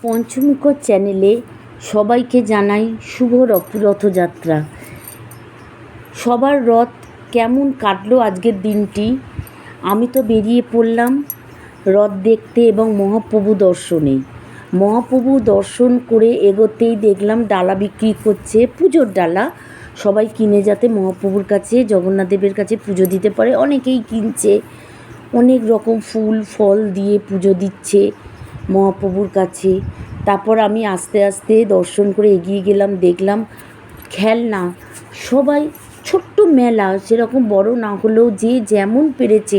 পঞ্চমুখ চ্যানেলে সবাইকে জানাই শুভ রথযাত্রা। সবার রথ কেমন কাটলো আজকের দিনটি। আমি তো বেরিয়ে পড়লাম রথ দেখতে এবং মহাপ্রভু দর্শনে। মহাপ্রভু দর্শন করে এগোতেই দেখলাম ডালা বিক্রি করছে, পুজোর ডালা। সবাই কিনে যাতে মহাপ্রভুর কাছে, জগন্নাথ দেবের কাছে পুজো দিতে পারে। অনেকেই কিনছে, অনেক রকম ফুল ফল দিয়ে পুজো দিচ্ছে মহাপ্রভুর কাছে। তারপর আমি আস্তে আস্তে দর্শন করে এগিয়ে গেলাম, দেখলাম খেলনা, সবাই ছোট্ট মেলা, সেরকম বড় না হলেও যে যেমন পেরেছে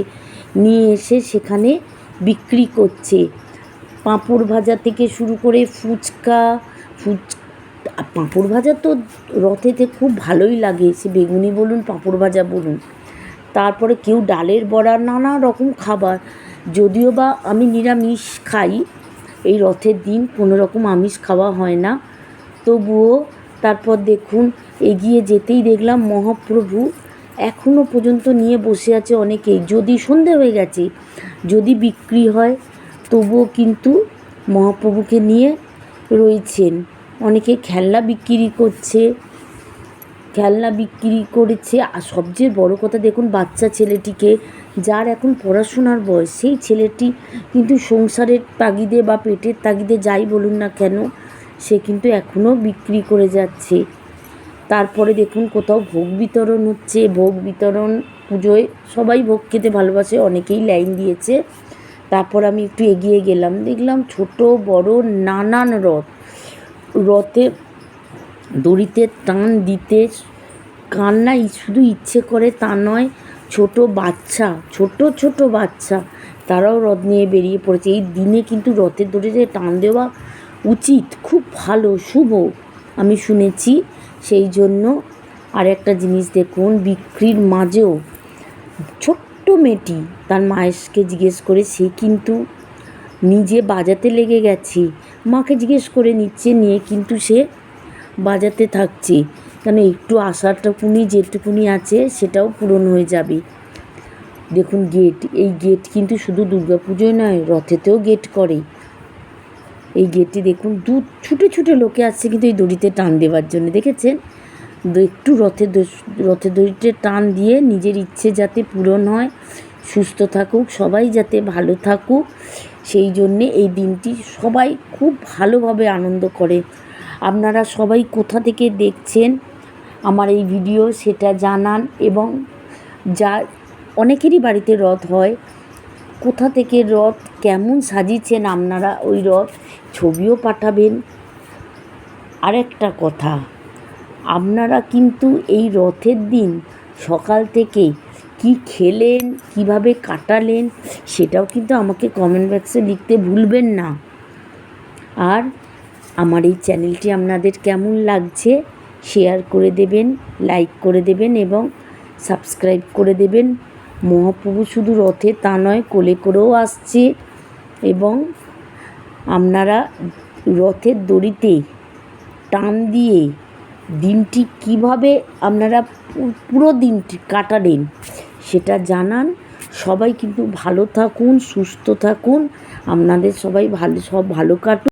নিয়ে এসে সেখানে বিক্রি করছে। পাঁপড় ভাজা থেকে শুরু করে ফুচকা, পাঁপড় ভাজা তো রথেতে খুব ভালোই লাগে, সে বেগুনি বলুন পাঁপড় ভাজা বলুন। তারপরে কেউ ডালের বড়া, নানা রকম খাবার। যদিও বা আমি নিরামিষ খাই, এই রথের দিন কোনো রকম আমিষ খাওয়া হয় না, তবুও তারপর দেখুন এগিয়ে যেতেই দেখলাম মহাপ্রভু এখনও পর্যন্ত নিয়ে বসে আছে অনেকেই। যদি সন্ধে হয়ে গেছে, যদি বিক্রি হয় তবুও কিন্তু মহাপ্রভুকে নিয়ে রয়েছেন। অনেকে খেলনা বিক্রি করেছে। আর সবচেয়ে বড় কথা দেখুন, বাচ্চা ছেলেটিকে, যার এখন পড়াশোনার বয়স, সেই ছেলেটি কিন্তু সংসারের তাগিদে বা পেটের তাগিদে যাই বলুন না কেন, সে কিন্তু এখনও বিক্রি করে যাচ্ছে। তারপরে দেখুন কোথাও ভোগ বিতরণ হচ্ছে। ভোগ বিতরণ, পুজোয় সবাই ভোগ খেতে ভালোবাসে, অনেকেই লাইন দিয়েছে। তারপর আমি একটু এগিয়ে গেলাম, দেখলাম ছোট বড় নানান রথে দড়িতে টান দিতে কান্না শুধু ইচ্ছে করে তা নয়, ছোট বাচ্চা তারাও রথ নিয়ে বেরিয়ে পড়েছে। এই দিনে কিন্তু রথের দড়িতে টান দেওয়া উচিত, খুব ভালো, শুভ আমি শুনেছি। সেই জন্য আর একটা জিনিস দেখুন, বিক্রির মাঝেও ছোট্ট মেয়েটি তার মায়েরকে জিজ্ঞেস করে, সে কিন্তু নিজে বাজাতে লেগে গেছে, মাকে জিজ্ঞেস করে নিচ্ছে, নিয়ে কিন্তু সে বাজাতে থাকছে, কেন একটু আশাটুকুনি যেটুকুনি আছে সেটাও পূরণ হয়ে যাবে। দেখুন গেট, এই গেট কিন্তু শুধু দুর্গাপুজোয় নয়, রথেতেও গেট করে। এই গেটটি দেখুন, ছুটে লোকে আসছে কিন্তু এই দড়িতে টান দেওয়ার জন্য, দেখেছেন? একটু রথের দড়িতে টান দিয়ে নিজের ইচ্ছে যাতে পূরণ হয়, সুস্থ থাকুক সবাই, যাতে ভালো থাকুক, সেই জন্যে এই দিনটি সবাই খুব ভালোভাবে আনন্দ করে। আপনারা সবাই কোথা থেকে দেখছেন আমার এই ভিডিও সেটা জানান, এবং যা অনেকেরই বাড়িতে রথ হয়, কোথা থেকে রথ কেমন সাজিয়েছেন আপনারা ওই রথ, ছবিও পাঠাবেন। আরেকটা কথা, আপনারা কিন্তু এই রথের দিন সকাল থেকে কি খেলেন, কিভাবে কাটালেন, সেটাও কিন্তু আমাকে কমেন্ট বক্সে লিখতে ভুলবেন না। আর আমার এই চ্যানেলটি আপনাদের কেমন লাগছে শেয়ার করে দেবেন, লাইক করে দেবেন এবং সাবস্ক্রাইব করে দেবেন। মহাপ্রভু শুধু রথে তা নয়, কোলে করেও আসছে, এবং আপনারা রথের দড়িতে টান দিয়ে দিনটি কিভাবে আপনারা পুরো দিনটি কাটালেন সেটা জানান। সবাই কিন্তু ভালো থাকুন, সুস্থ থাকুন, আপনাদের সব ভালো কাটুন।